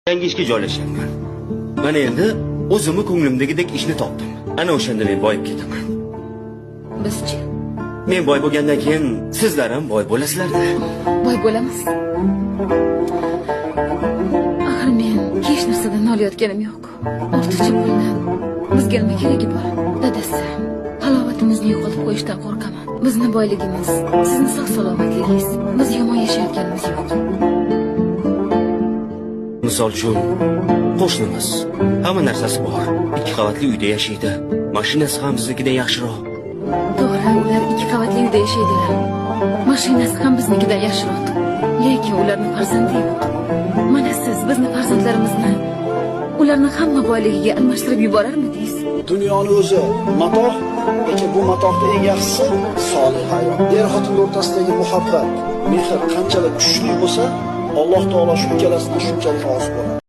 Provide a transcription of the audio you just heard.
Yangi ishga joylashyapman. Mana endi o'zimni ko'nglimdagidek ishni topdim. Ana o'shanda men boyib ketaman. Bizchi? Men boy bo'lgandan keyin sizlar ham boy bo'lasizlar-da. Boy bo'lamiz. Axir men hech narsadan nolayotganim yo'q. Ortiqcha pulni bizga nima keragi bor? Dadasi, halovatimizni yo'qotib qo'yishdan qo'rqaman. Bizni boyligimiz, sizni sog'-salomatligingiz. Biz yomon yashayotganimiz yo'q. Misol uchun qo'shnimiz hamma narsasi bor. 2 qavatli uyda yashaydi. Mashinasi ham biznikidan yaxshiroq. To'g'ri, ular 2 qavatli uyda yashaydilar. Mashinasi ham biznikidan yaxshiroq. Lekin ularning farzandi yo'q. Mana siz bizni farzandlarimizni ularni hamma boyligiga almashtirib yuborarmidingiz? Dunyoni o'zi matoh, lekin bu matohda eng yaxshisi solih hayot. Er-xotin o'rtasidagi muhabbat, mehr qanchalik kuchli bo'lsa, Alloh taolo shu ikkalasidan shunchalik rozi bo'ladi.